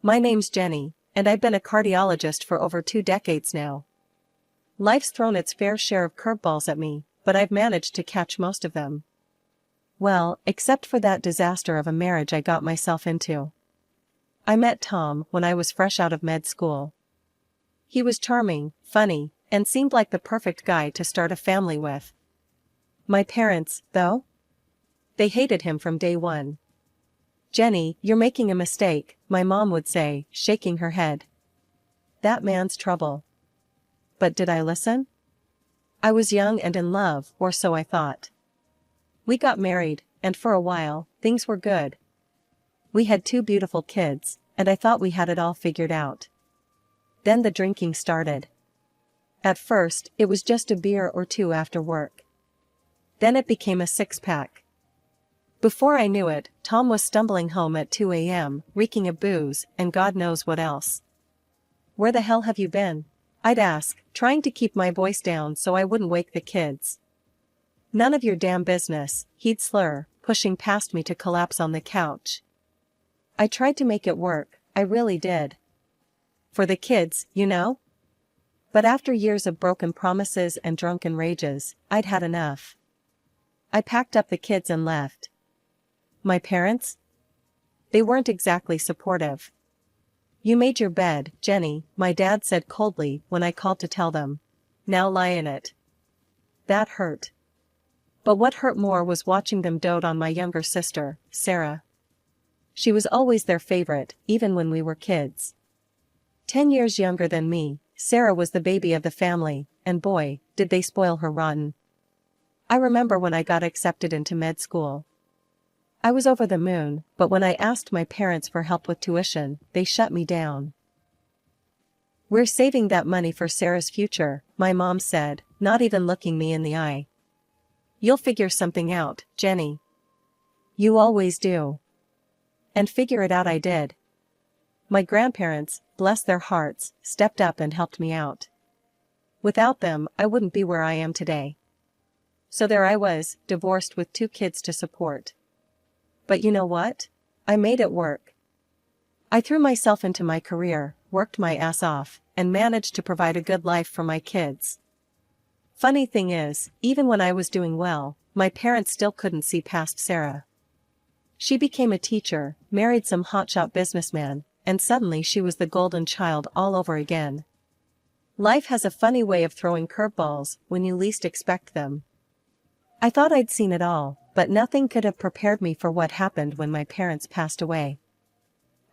My name's Jenny, and I've been a cardiologist for over 2 decades now. Life's thrown its fair share of curveballs at me, but I've managed to catch most of them. Well, except for that disaster of a marriage I got myself into. I met Tom when I was fresh out of med school. He was charming, funny, and seemed like the perfect guy to start a family with. My parents, though? They hated him from day one. "Jenny, you're making a mistake," my mom would say, shaking her head. "That man's trouble." But did I listen? I was young and in love, or so I thought. We got married, and for a while, things were good. We had 2 beautiful kids, and I thought we had it all figured out. Then the drinking started. At first, it was just a beer or 2 after work. Then it became a 6-pack. Before I knew it, Tom was stumbling home at 2 a.m., reeking of booze, and God knows what else. "Where the hell have you been?" I'd ask, trying to keep my voice down so I wouldn't wake the kids. "None of your damn business," he'd slur, pushing past me to collapse on the couch. I tried to make it work, I really did. For the kids, you know? But after years of broken promises and drunken rages, I'd had enough. I packed up the kids and left. My parents? They weren't exactly supportive. "You made your bed, Jenny," my dad said coldly when I called to tell them. "Now lie in it." That hurt. But what hurt more was watching them dote on my younger sister, Sarah. She was always their favorite, even when we were kids. 10 years younger than me, Sarah was the baby of the family, and boy, did they spoil her rotten. I remember when I got accepted into med school. I was over the moon, but when I asked my parents for help with tuition, they shut me down. "We're saving that money for Sarah's future," my mom said, not even looking me in the eye. "You'll figure something out, Jenny. You always do." And figure it out I did. My grandparents, bless their hearts, stepped up and helped me out. Without them, I wouldn't be where I am today. So there I was, divorced with 2 kids to support. But you know what? I made it work. I threw myself into my career, worked my ass off, and managed to provide a good life for my kids. Funny thing is, even when I was doing well, my parents still couldn't see past Sarah. She became a teacher, married some hotshot businessman, and suddenly she was the golden child all over again. Life has a funny way of throwing curveballs when you least expect them. I thought I'd seen it all, but nothing could have prepared me for what happened when my parents passed away.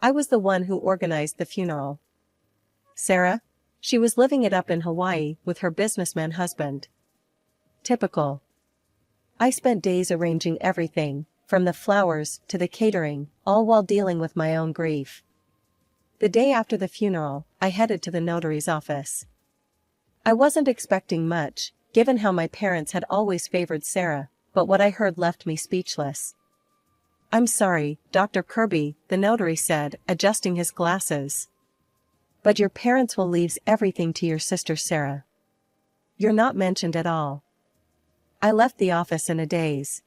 I was the one who organized the funeral. Sarah? She was living it up in Hawaii with her businessman husband. Typical. I spent days arranging everything, from the flowers to the catering, all while dealing with my own grief. The day after the funeral, I headed to the notary's office. I wasn't expecting much, given how my parents had always favored Sarah, but what I heard left me speechless. "I'm sorry, Dr. Kirby," the notary said, adjusting his glasses. "But your parents will leave everything to your sister Sarah. You're not mentioned at all." I left the office in a daze.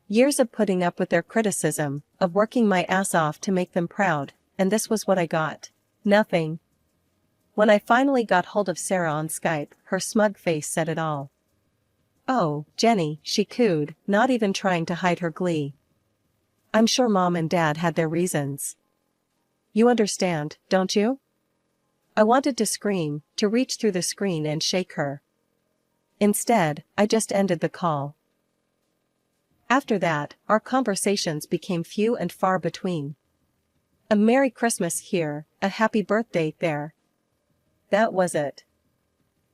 Years of putting up with their criticism, of working my ass off to make them proud, and this was what I got. Nothing. When I finally got hold of Sarah on Skype, her smug face said it all. "Oh, Jenny," she cooed, not even trying to hide her glee. "I'm sure Mom and Dad had their reasons. You understand, don't you?" I wanted to scream, to reach through the screen and shake her. Instead, I just ended the call. After that, our conversations became few and far between. A Merry Christmas here, a Happy Birthday there. That was it.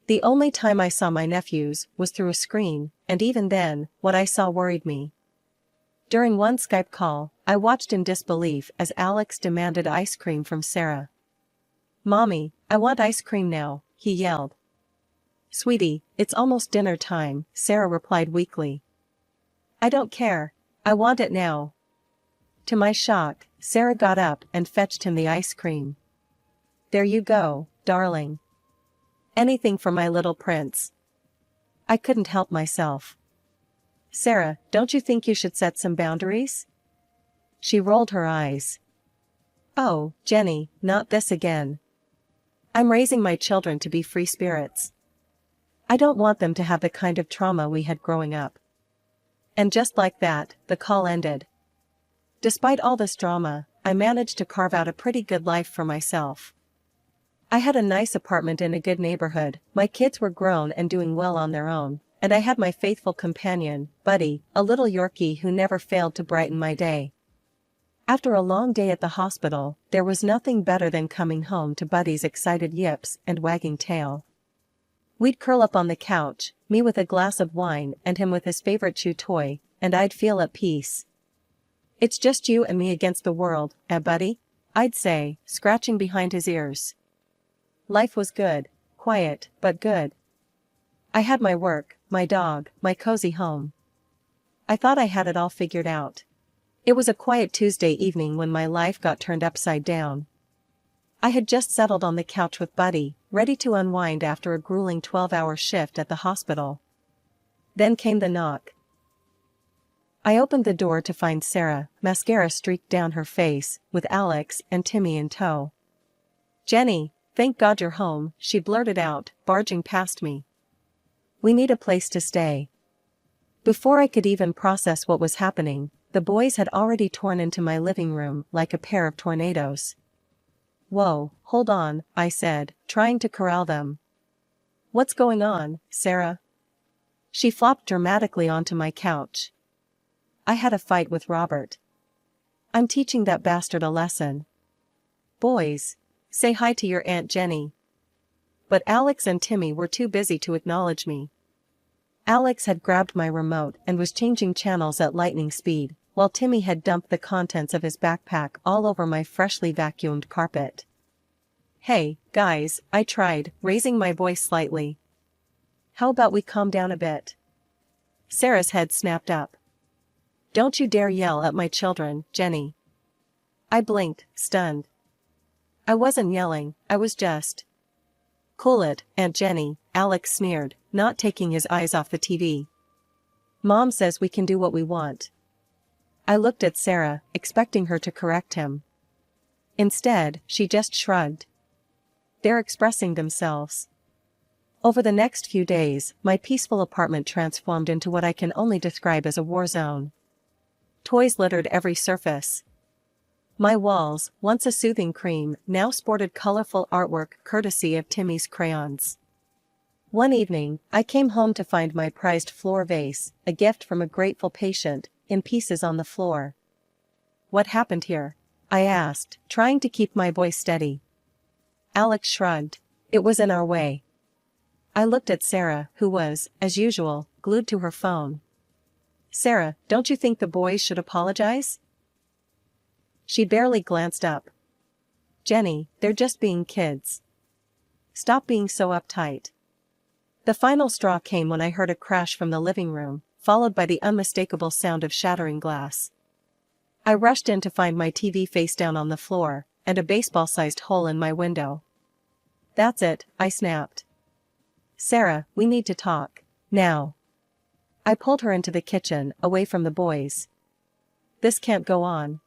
The only time I saw my nephews was through a screen, and even then, what I saw worried me. During one Skype call, I watched in disbelief as Alex demanded ice cream from Sarah. "Mommy, I want ice cream now," he yelled. "Sweetie, it's almost dinner time," Sarah replied weakly. "I don't care. I want it now." To my shock, Sarah got up and fetched him the ice cream. "There you go, darling. Anything for my little prince." I couldn't help myself. "Sarah, don't you think you should set some boundaries?" She rolled her eyes. Oh, Jenny, not this again. I'm raising my children to be free spirits. I don't want them to have the kind of trauma we had growing up. And just like that, the call ended. Despite all this drama, I managed to carve out a pretty good life for myself. I had a nice apartment in a good neighborhood, my kids were grown and doing well on their own, and I had my faithful companion, Buddy, a little Yorkie who never failed to brighten my day. After a long day at the hospital, there was nothing better than coming home to Buddy's excited yips and wagging tail. We'd curl up on the couch, me with a glass of wine and him with his favorite chew toy, and I'd feel at peace. It's just you and me against the world, eh, Buddy? I'd say, scratching behind his ears. Life was good, quiet, but good. I had my work, my dog, my cozy home. I thought I had it all figured out. It was a quiet Tuesday evening when my life got turned upside down. I had just settled on the couch with Buddy, ready to unwind after a grueling 12-hour shift at the hospital. Then came the knock. I opened the door to find Sarah, mascara streaked down her face, with Alex and Timmy in tow. "Jenny, thank God you're home," she blurted out, barging past me. "We need a place to stay." Before I could even process what was happening, the boys had already torn into my living room like a pair of tornadoes. "Whoa, hold on," I said, trying to corral them. "What's going on, Sarah?" She flopped dramatically onto my couch. "I had a fight with Robert. I'm teaching that bastard a lesson. Boys, say hi to your Aunt Jenny." But Alex and Timmy were too busy to acknowledge me. Alex had grabbed my remote and was changing channels at lightning speed, while Timmy had dumped the contents of his backpack all over my freshly vacuumed carpet. "Hey, guys," I tried, raising my voice slightly. "How about we calm down a bit?" Sarah's head snapped up. "Don't you dare yell at my children, Jenny." I blinked, stunned. I wasn't yelling, I was just. "Cool it, Aunt Jenny," Alex sneered, not taking his eyes off the TV. "Mom says we can do what we want." I looked at Sarah, expecting her to correct him. Instead, she just shrugged. "They're expressing themselves." Over the next few days, my peaceful apartment transformed into what I can only describe as a war zone. Toys littered every surface. My walls, once a soothing cream, now sported colorful artwork courtesy of Timmy's crayons. One evening, I came home to find my prized floor vase, a gift from a grateful patient, in pieces on the floor. "What happened here?" I asked, trying to keep my voice steady. Alex shrugged. "It was in our way." I looked at Sarah, who was, as usual, glued to her phone. "Sarah, don't you think the boys should apologize?" She barely glanced up. "Jenny, they're just being kids. Stop being so uptight." The final straw came when I heard a crash from the living room, followed by the unmistakable sound of shattering glass. I rushed in to find my TV face down on the floor, and a baseball-sized hole in my window. "That's it," I snapped. "Sarah, we need to talk. Now." I pulled her into the kitchen, away from the boys. "This can't go on.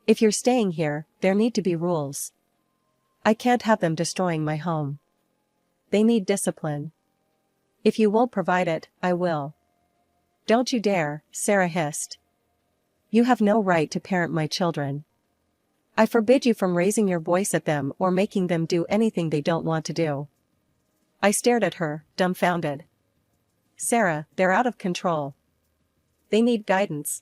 If you're staying here, there need to be rules. I can't have them destroying my home. They need discipline. If you won't provide it, I will." "Don't you dare," Sarah hissed. "You have no right to parent my children. I forbid you from raising your voice at them or making them do anything they don't want to do." I stared at her, dumbfounded. "Sarah, they're out of control. They need guidance."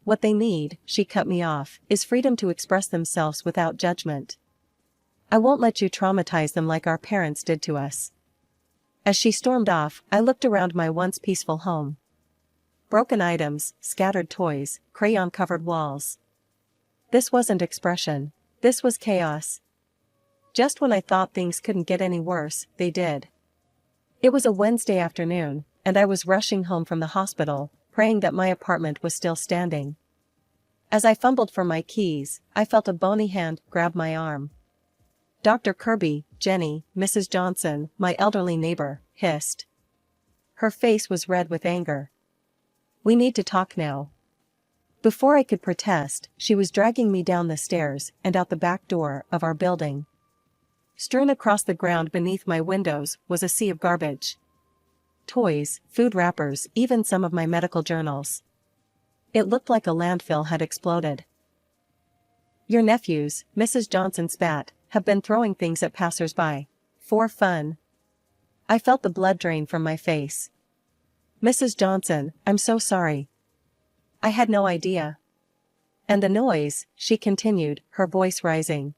"What they need," she cut me off, "is freedom to express themselves without judgment. I won't let you traumatize them like our parents did to us." As she stormed off, I looked around my once peaceful home. Broken items, scattered toys, crayon-covered walls. This wasn't expression. This was chaos. Just when I thought things couldn't get any worse, they did. It was a Wednesday afternoon, and I was rushing home from the hospital, praying that my apartment was still standing. As I fumbled for my keys, I felt a bony hand grab my arm. "Dr. Kirby," Jenny, Mrs. Johnson, my elderly neighbor, hissed. Her face was red with anger. "We need to talk now." Before I could protest, she was dragging me down the stairs and out the back door of our building. Strewn across the ground beneath my windows was a sea of garbage. Toys, food wrappers, even some of my medical journals. It looked like a landfill had exploded. Your nephews, Mrs. Johnson spat, have been throwing things at passers-by. For fun. I felt the blood drain from my face. Mrs. Johnson, I'm so sorry. I had no idea. And the noise, she continued, her voice rising.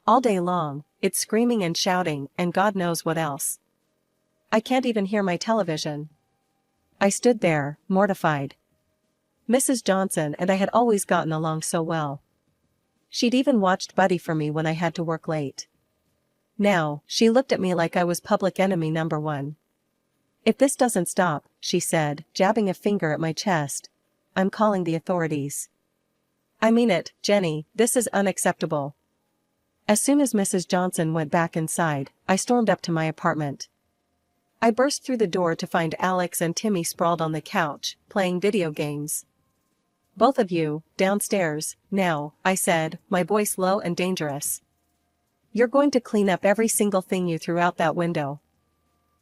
All day long, it's screaming and shouting and God knows what else. I can't even hear my television. I stood there, mortified. Mrs. Johnson and I had always gotten along so well. She'd even watched Buddy for me when I had to work late. Now, she looked at me like I was public enemy number one. If this doesn't stop, she said, jabbing a finger at my chest, I'm calling the authorities. I mean it, Jenny, this is unacceptable. As soon as Mrs. Johnson went back inside, I stormed up to my apartment. I burst through the door to find Alex and Timmy sprawled on the couch, playing video games. Both of you, downstairs, now, I said, my voice low and dangerous. You're going to clean up every single thing you threw out that window.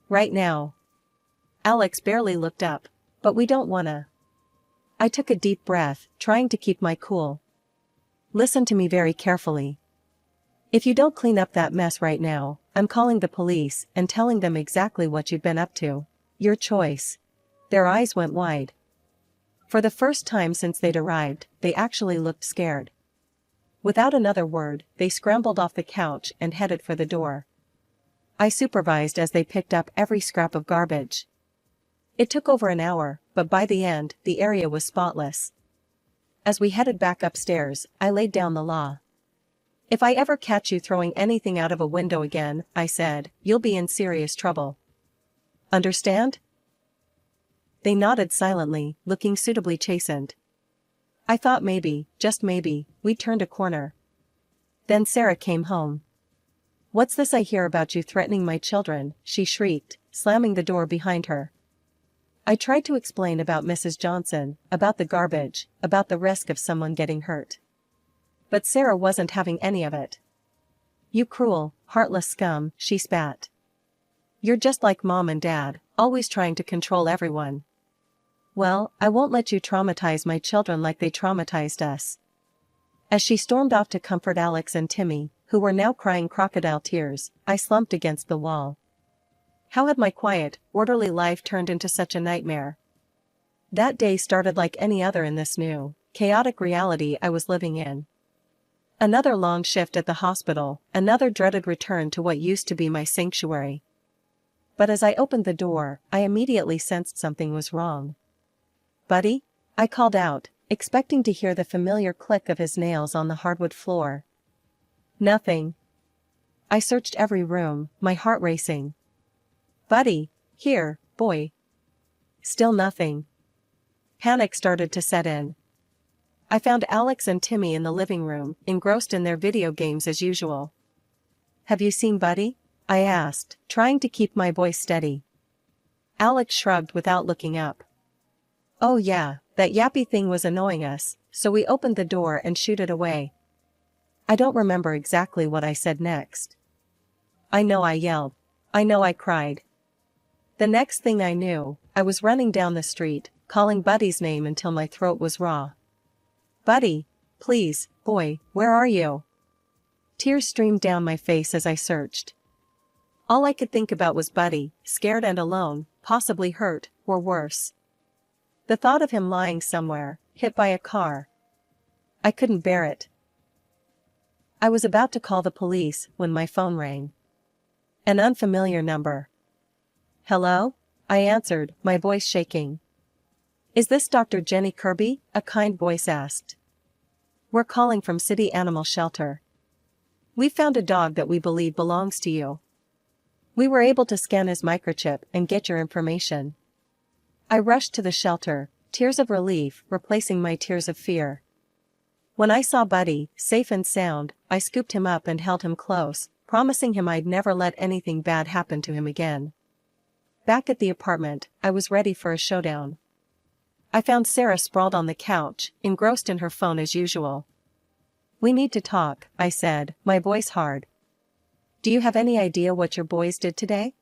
Right now. Alex barely looked up, but we don't wanna. I took a deep breath, trying to keep my cool. Listen to me very carefully. If you don't clean up that mess right now, I'm calling the police and telling them exactly what you've been up to. Your choice. Their eyes went wide. For the first time since they'd arrived, they actually looked scared. Without another word, they scrambled off the couch and headed for the door. I supervised as they picked up every scrap of garbage. It took over an hour, but by the end, the area was spotless. As we headed back upstairs, I laid down the law. If I ever catch you throwing anything out of a window again, I said, you'll be in serious trouble. Understand? They nodded silently, looking suitably chastened. I thought maybe, just maybe, we'd turned a corner. Then Sarah came home. What's this I hear about you threatening my children? She shrieked, slamming the door behind her. I tried to explain about Mrs. Johnson, about the garbage, about the risk of someone getting hurt. But Sarah wasn't having any of it. You cruel, heartless scum, she spat. You're just like Mom and Dad, always trying to control everyone. Well, I won't let you traumatize my children like they traumatized us. As she stormed off to comfort Alex and Timmy, who were now crying crocodile tears, I slumped against the wall. How had my quiet, orderly life turned into such a nightmare? That day started like any other in this new, chaotic reality I was living in. Another long shift at the hospital, another dreaded return to what used to be my sanctuary. But as I opened the door, I immediately sensed something was wrong. Buddy? I called out, expecting to hear the familiar click of his nails on the hardwood floor. Nothing. I searched every room, my heart racing. Buddy, here, boy. Still nothing. Panic started to set in. I found Alex and Timmy in the living room, engrossed in their video games as usual. Have you seen Buddy? I asked, trying to keep my voice steady. Alex shrugged without looking up. Oh yeah, that yappy thing was annoying us, so we opened the door and shooed it away. I don't remember exactly what I said next. I know I yelled. I know I cried. The next thing I knew, I was running down the street, calling Buddy's name until my throat was raw. Buddy, please, boy, where are you? Tears streamed down my face as I searched. All I could think about was Buddy, scared and alone, possibly hurt, or worse. The thought of him lying somewhere, hit by a car. I couldn't bear it. I was about to call the police when my phone rang. An unfamiliar number. Hello? I answered, my voice shaking. Is this Dr. Jenny Kirby? A kind voice asked. We're calling from City Animal Shelter. We found a dog that we believe belongs to you. We were able to scan his microchip and get your information. I rushed to the shelter, tears of relief replacing my tears of fear. When I saw Buddy, safe and sound, I scooped him up and held him close, promising him I'd never let anything bad happen to him again. Back at the apartment, I was ready for a showdown. I found Sarah sprawled on the couch, engrossed in her phone as usual. "We need to talk," I said, my voice hard. "Do you have any idea what your boys did today?"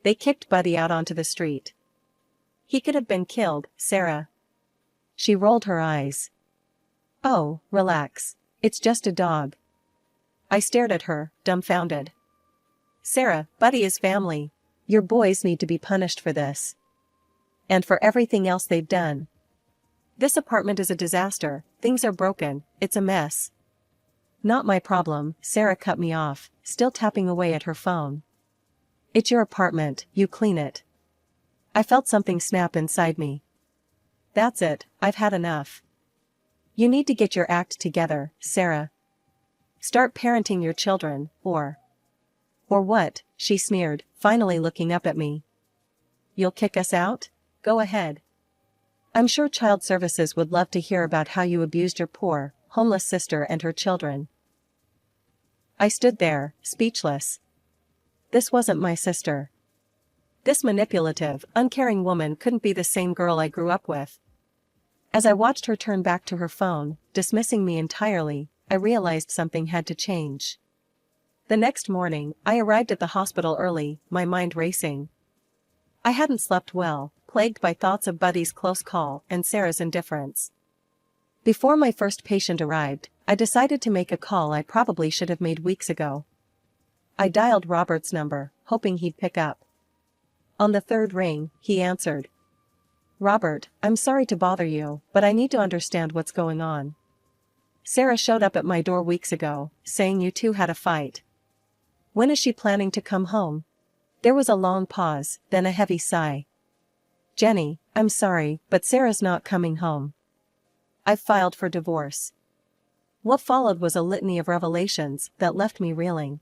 "They kicked Buddy out onto the street." "He could have been killed, Sarah." She rolled her eyes. "Oh, relax. It's just a dog." I stared at her, dumbfounded. "Sarah, Buddy is family. Your boys need to be punished for this. And for everything else they've done. This apartment is a disaster, things are broken, it's a mess." "Not my problem," Sarah cut me off, still tapping away at her phone. "It's your apartment, you clean it." I felt something snap inside me. "That's it, I've had enough. You need to get your act together, Sarah. Start parenting your children, or what?" she sneered, finally looking up at me. "You'll kick us out? Go ahead. I'm sure Child Services would love to hear about how you abused your poor, homeless sister and her children." I stood there, speechless. This wasn't my sister. This manipulative, uncaring woman couldn't be the same girl I grew up with. As I watched her turn back to her phone, dismissing me entirely, I realized something had to change. The next morning, I arrived at the hospital early, my mind racing. I hadn't slept well, plagued by thoughts of Buddy's close call and Sarah's indifference. Before my first patient arrived, I decided to make a call I probably should have made weeks ago. I dialed Robert's number, hoping he'd pick up. On the third ring, he answered. "Robert, I'm sorry to bother you, but I need to understand what's going on. Sarah showed up at my door weeks ago, saying you two had a fight. When is she planning to come home?" There was a long pause, then a heavy sigh. "Jenny, I'm sorry, but Sarah's not coming home. I've filed for divorce." What followed was a litany of revelations that left me reeling.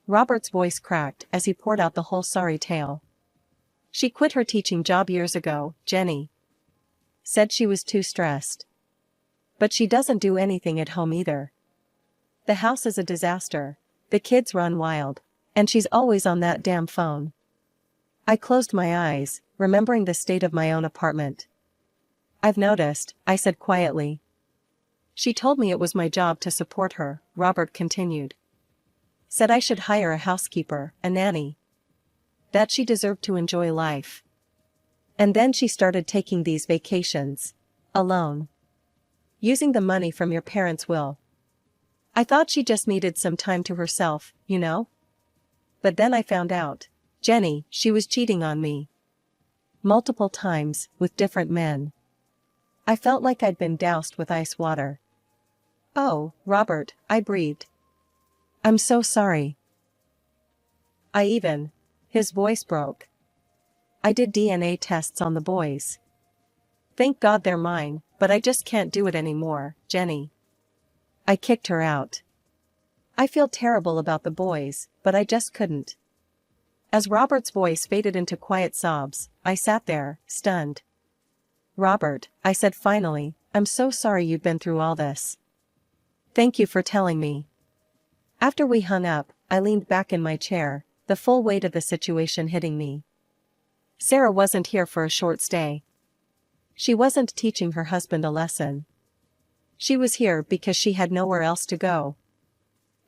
Robert's voice cracked as he poured out the whole sorry tale. "She quit her teaching job years ago, Jenny. Said she was too stressed. But she doesn't do anything at home either. The house is a disaster, the kids run wild, and she's always on that damn phone." I closed my eyes, remembering the state of my own apartment. "I've noticed," I said quietly. "She told me it was my job to support her," Robert continued. "Said I should hire a housekeeper, a nanny. That she deserved to enjoy life. And then she started taking these vacations. Alone. Using the money from your parents' will. I thought she just needed some time to herself, you know? But then I found out. Jenny, she was cheating on me. Multiple times, with different men. I felt like I'd been doused with ice water." "Oh, Robert," I breathed. "I'm so sorry. His voice broke. "I did DNA tests on the boys. Thank God they're mine, but I just can't do it anymore, Jenny." I kicked her out. I feel terrible about the boys, but I just couldn't. As Robert's voice faded into quiet sobs, I sat there, stunned. "Robert," I said finally, "I'm so sorry you've been through all this. Thank you for telling me." After we hung up, I leaned back in my chair, the full weight of the situation hitting me. Sarah wasn't here for a short stay. She wasn't teaching her husband a lesson. She was here because she had nowhere else to go.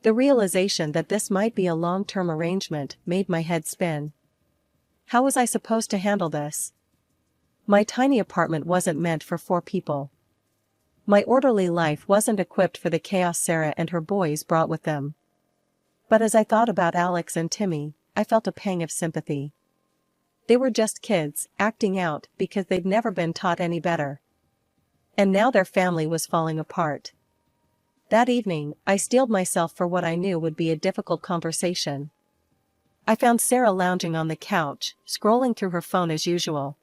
The realization that this might be a long-term arrangement made my head spin. How was I supposed to handle this? My tiny apartment wasn't meant for 4 people. My orderly life wasn't equipped for the chaos Sarah and her boys brought with them. But as I thought about Alex and Timmy, I felt a pang of sympathy. They were just kids, acting out because they'd never been taught any better. And now their family was falling apart. That evening, I steeled myself for what I knew would be a difficult conversation. I found Sarah lounging on the couch, scrolling through her phone as usual.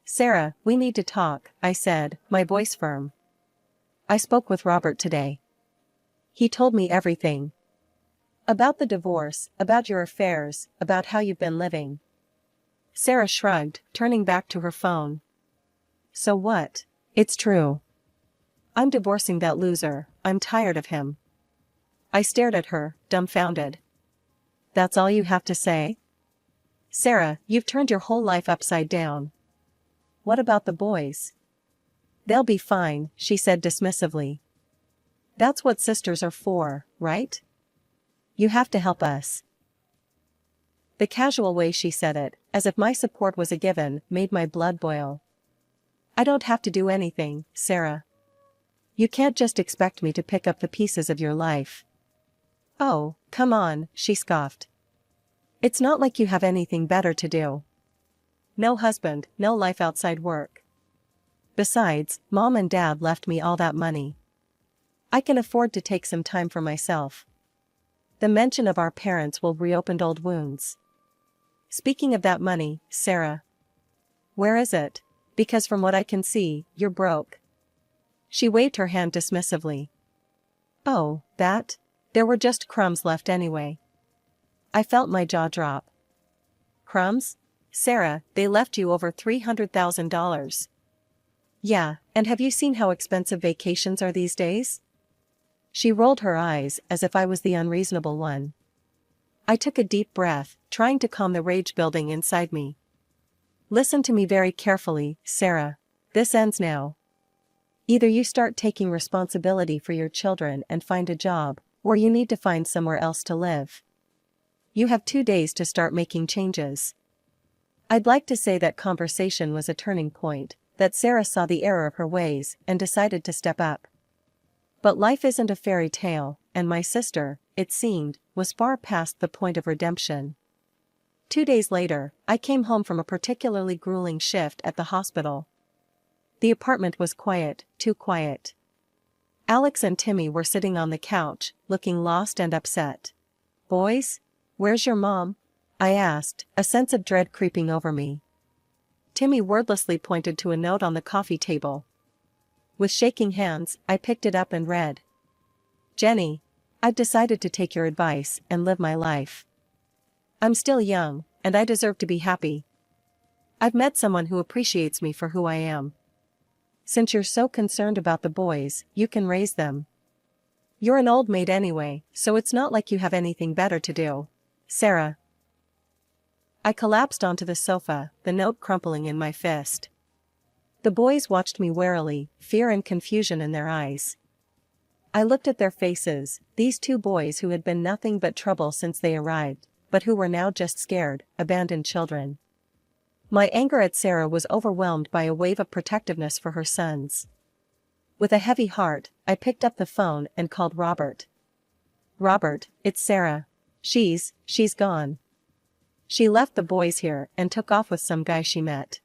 "Sarah, we need to talk," I said, my voice firm. "I spoke with Robert today. He told me everything. About the divorce, about your affairs, about how you've been living." Sarah shrugged, turning back to her phone. "So what? It's true. I'm divorcing that loser, I'm tired of him." I stared at her, dumbfounded. "That's all you have to say? Sarah, you've turned your whole life upside down. what about the boys? They'll be fine, she said dismissively. That's what sisters are for, right? You have to help us. The casual way she said it, as if my support was a given, made my blood boil. I don't have to do anything, Sarah. You can't just expect me to pick up the pieces of your life. Oh, come on, she scoffed. It's not like you have anything better to do. No husband, no life outside work. Besides, Mom and Dad left me all that money. I can afford to take some time for myself. The mention of our parents will reopen old wounds. Speaking of that money, Sarah. Where is it? Because from what I can see, you're broke. She waved her hand dismissively. Oh, that? There were just crumbs left anyway. I felt my jaw drop. Crumbs? Sarah, they left you over $300,000. Yeah, and have you seen how expensive vacations are these days? She rolled her eyes as if I was the unreasonable one. I took a deep breath, trying to calm the rage building inside me. Listen to me very carefully, Sarah. This ends now. Either you start taking responsibility for your children and find a job, or you need to find somewhere else to live. You have 2 days to start making changes. I'd like to say that conversation was a turning point, that Sarah saw the error of her ways and decided to step up. But life isn't a fairy tale, and my sister, it seemed, was far past the point of redemption. 2 days later, I came home from a particularly grueling shift at the hospital. The apartment was quiet, too quiet. Alex and Timmy were sitting on the couch, looking lost and upset. Boys? Where's your mom? I asked, a sense of dread creeping over me. Timmy wordlessly pointed to a note on the coffee table. With shaking hands, I picked it up and read. Jenny, I've decided to take your advice and live my life. I'm still young, and I deserve to be happy. I've met someone who appreciates me for who I am. Since you're so concerned about the boys, you can raise them. You're an old maid anyway, so it's not like you have anything better to do. Sarah. I collapsed onto the sofa, the note crumpling in my fist. The boys watched me warily, fear and confusion in their eyes. I looked at their faces, these 2 boys who had been nothing but trouble since they arrived, but who were now just scared, abandoned children. My anger at Sarah was overwhelmed by a wave of protectiveness for her sons. With a heavy heart, I picked up the phone and called Robert. Robert, it's Sarah. She's gone. She left the boys here and took off with some guy she met.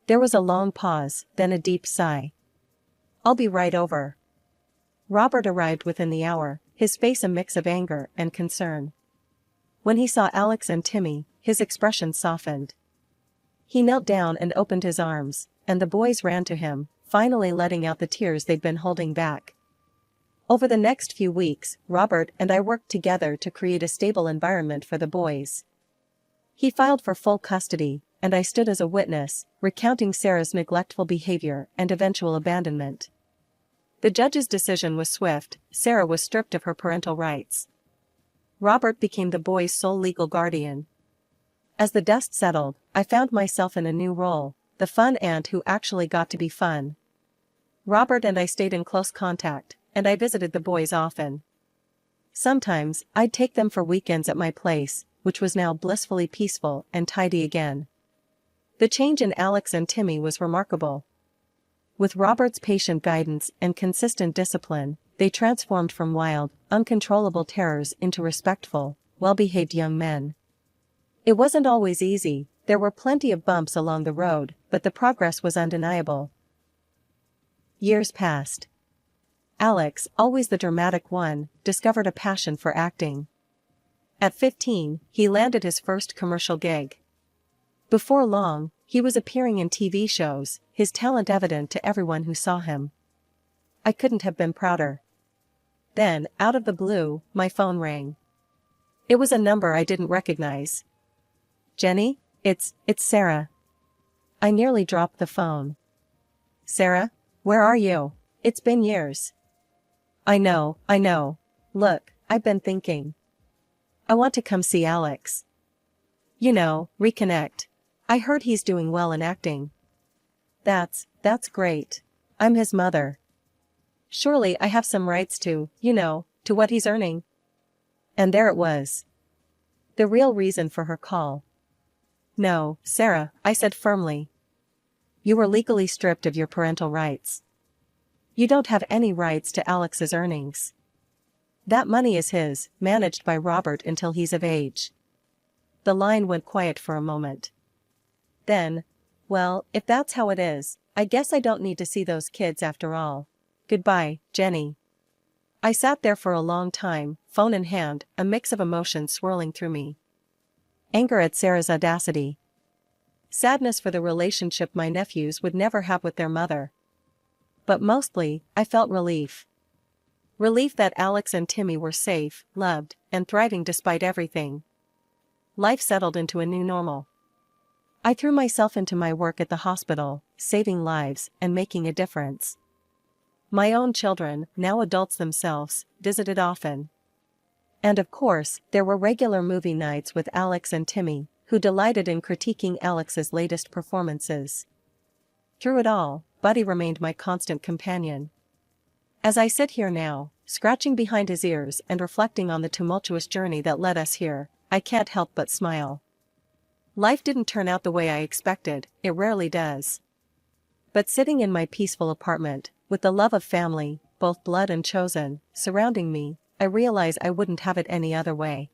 There was a long pause, then a deep sigh. I'll be right over. Robert arrived within the hour, his face a mix of anger and concern. When he saw Alex and Timmy, his expression softened. He knelt down and opened his arms, and the boys ran to him, finally letting out the tears they'd been holding back. Over the next few weeks, Robert and I worked together to create a stable environment for the boys. He filed for full custody, and I stood as a witness, recounting Sarah's neglectful behavior and eventual abandonment. The judge's decision was swift. Sarah was stripped of her parental rights. Robert became the boys' sole legal guardian. As the dust settled, I found myself in a new role, the fun aunt who actually got to be fun. Robert and I stayed in close contact, and I visited the boys often. Sometimes, I'd take them for weekends at my place, which was now blissfully peaceful and tidy again. The change in Alex and Timmy was remarkable. With Robert's patient guidance and consistent discipline, they transformed from wild, uncontrollable terrors into respectful, well-behaved young men. It wasn't always easy, there were plenty of bumps along the road, but the progress was undeniable. Years passed. Alex, always the dramatic one, discovered a passion for acting. At 15, he landed his first commercial gig. Before long, he was appearing in TV shows, his talent evident to everyone who saw him. I couldn't have been prouder. Then, out of the blue, my phone rang. It was a number I didn't recognize. Jenny, it's Sarah. I nearly dropped the phone. Sarah, where are you? It's been years. I know. Look, I've been thinking. I want to come see Alex. You know, reconnect. I heard he's doing well in acting. That's great. I'm his mother. Surely I have some rights to what he's earning. And there it was. The real reason for her call. No, Sarah, I said firmly. You were legally stripped of your parental rights. You don't have any rights to Alex's earnings. That money is his, managed by Robert until he's of age. The line went quiet for a moment. Then, well, if that's how it is, I guess I don't need to see those kids after all. Goodbye, Jenny. I sat there for a long time, phone in hand, a mix of emotions swirling through me. Anger at Sarah's audacity. Sadness for the relationship my nephews would never have with their mother. But mostly, I felt relief. Relief that Alex and Timmy were safe, loved, and thriving despite everything. Life settled into a new normal. I threw myself into my work at the hospital, saving lives and making a difference. My own children, now adults themselves, visited often. And of course, there were regular movie nights with Alex and Timmy, who delighted in critiquing Alex's latest performances. Through it all, Buddy remained my constant companion. As I sit here now, scratching behind his ears and reflecting on the tumultuous journey that led us here, I can't help but smile. Life didn't turn out the way I expected, it rarely does. But sitting in my peaceful apartment, with the love of family, both blood and chosen, surrounding me, I realize I wouldn't have it any other way.